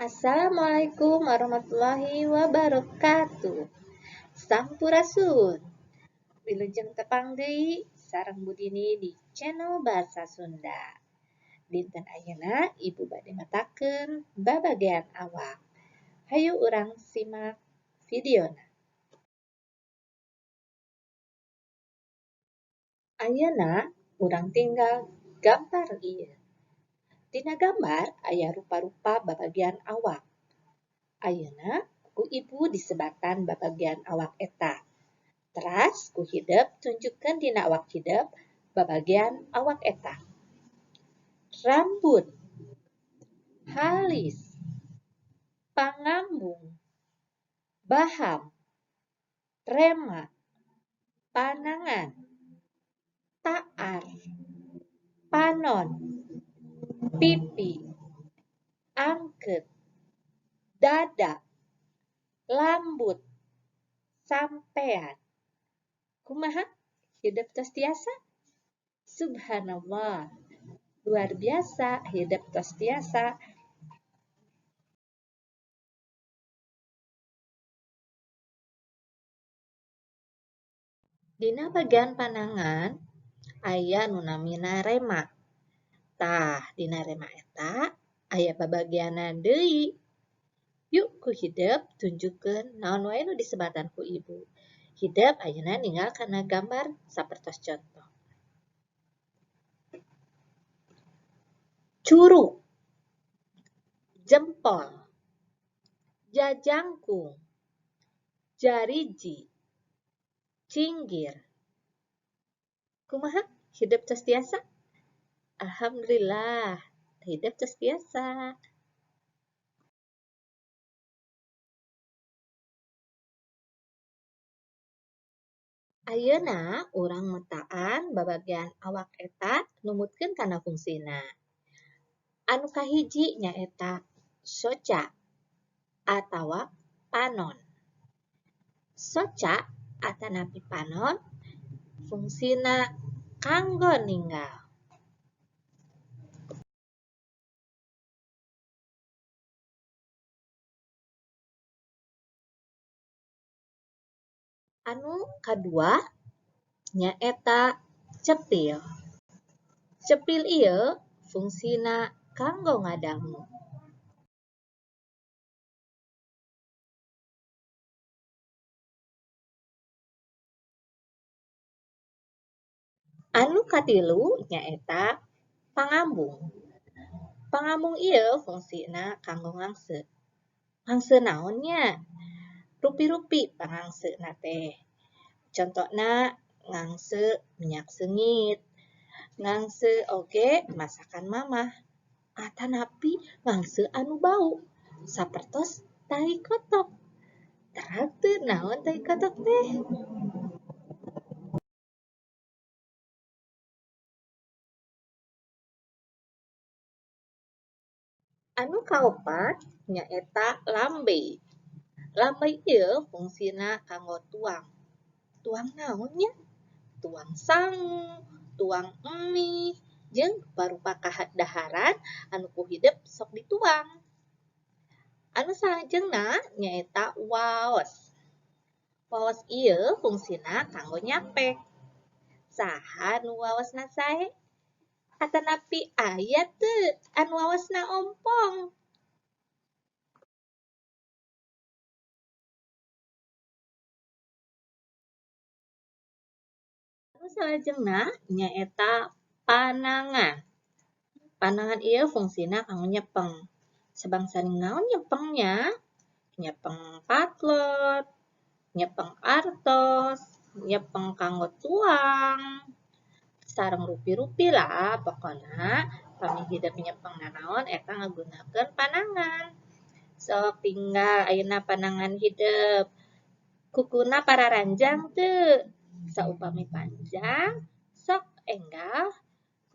Assalamualaikum warahmatullahi wabarakatuh. Sampurasun. Wilujeng tepang deui sareng Budini di channel Bahasa Sunda. Dinten ayeuna Ibu bade matakeun babagean awak. Hayu urang simak videona. Ayeuna urang tinggal gambar ieu. Dina gambar aya rupa-rupa babagean awak. Ayeuna ku Ibu disebatan babagean awak eta. Teras ku hidep tunjukkeun dina awak hidep babagean awak eta. Rambut, halis, pangambung, baham, rema, panangan, taar, panon, pipi, angkeut, dada, lambut, sampean. Kumaha? Hidup tos tiasa? Subhanallah. Luar biasa, hidup tos tiasa. Dina bagian panangan aya nu namina rema. Tah, dina rema eta aya babageanna deui. Yuk ku hidep tunjukkeun naon wae nu disebatan ku Ibu. Hidep ayeuna ninggal kana gambar sapertos contoh. Curug, jempol, jajangkung, jariji, cinggir. Kumaha? Hidup tos tiasa? Alhamdulillah, hidup tos tiasa. Ayeuna urang metaan babagean awak eta numutkeun kana fungsina. Anu kahiji nyaeta soca atawa panon. Soca atanapi panon fungsina kanggo ninggal. Anu kadua nyaeta cepil. Cepil ieu fungsina kanggo ngadangu. Anu katilu nyaeta pangambung. Pangambung ieu fungsina kanggo ngangse. Ngangse naon nya? Rupi-rupi pangangseuna teh. Contona ngangse minyak seungit, ngangse oge masakan mamah, atanapi ngangse anu bau sapertos tai kotok. Tara teu naon tai kotok teh? Anu kaopat nyaeta lambe. Lambe ieu fungsina kanggo tuang. Tuang naon nya? Tuang sangu, tuang emih, jeung rupa-rupa kadaharan anu ku hidep sok dituang. Anu salajengna nyaeta waos. Waos ieu fungsina kanggo nyapek. Saha nu waosna sae? Atanapi aya teu anu waosna ompong? Anu salajengna nyaeta panangan. Panangan ieu fungsina kanggo nyepeng. Sabangsaning naon nyepengnya? Nyepeng patlot, nyepeng artos, nyepeng kanggo tuang, sareng rupi-rupi lah pokona pami hidep nyepeng nanaon eta ngagunakeun panangan. Sok tinggal ayeuna panangan hidep. Kukuna pararanjang teu? Saupami panjang, sok enggal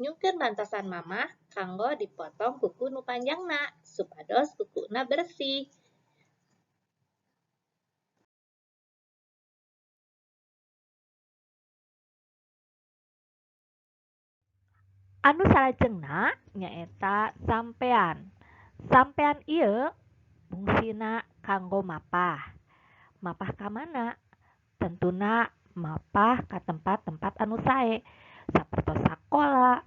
nyungkeun mantosan mamah kanggo dipotong kuku nu panjangna supados kukuna bersih. Anu salajengna nyaeta sampean. Sampean ieu Fungsina kanggo mapah. Mapah ka mana? Tentuna mapah ka tempat-tempat anu sae, sapertos sakola,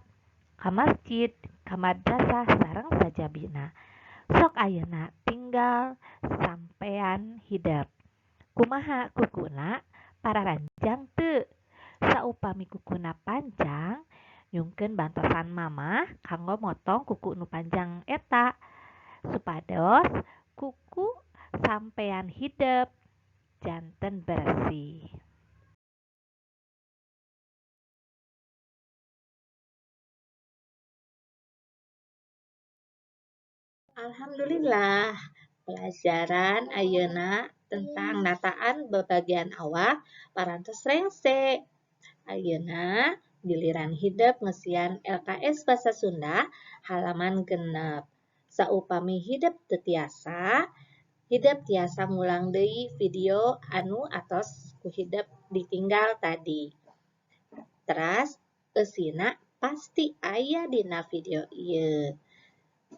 ka masjid, ka madrasah sareng sajabina. Sok ayeuna tinggal sampean hidep. Kumaha kukuna pararanjang teu? Saupami kukuna panjang, nyungkeun bantosan mamah kanggo motong kuku nu panjang eta supados kuku sampean hidep janten bersih. Alhamdulillah, pelajaran ayeuna tentang nataan babagian awak parantos rengse. Ayeuna giliran hidup ngesian LKS Basa Sunda halaman genep. Saupami hidup teu tiasa, hidup tiasa ngulang deui video anu atos ku hidup ditinggal tadi. Teras eusina pasti aya dina video ieu.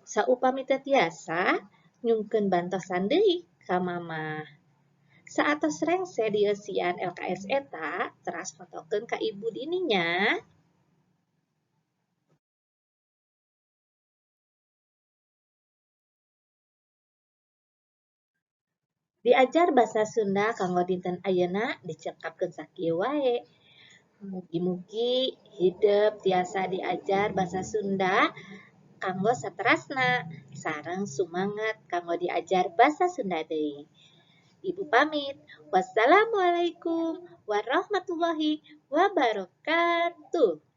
Saupami teu tiasa, nyungkeun bantosan deui ka mamah. Saatos rengse dieusian LKS eta, teras fotokeun ka ibu dininya. Diajar basa Sunda kanggo dinten ayeuna dicekapkeun sakieu wae. Mugi-mugi hideuk tiasa diajar basa Sunda kanggo saterasna sareng sumanget kanggo diajar basa Sunda deui. Ibu pamit. Wassalamualaikum warahmatullahi wabarakatuh.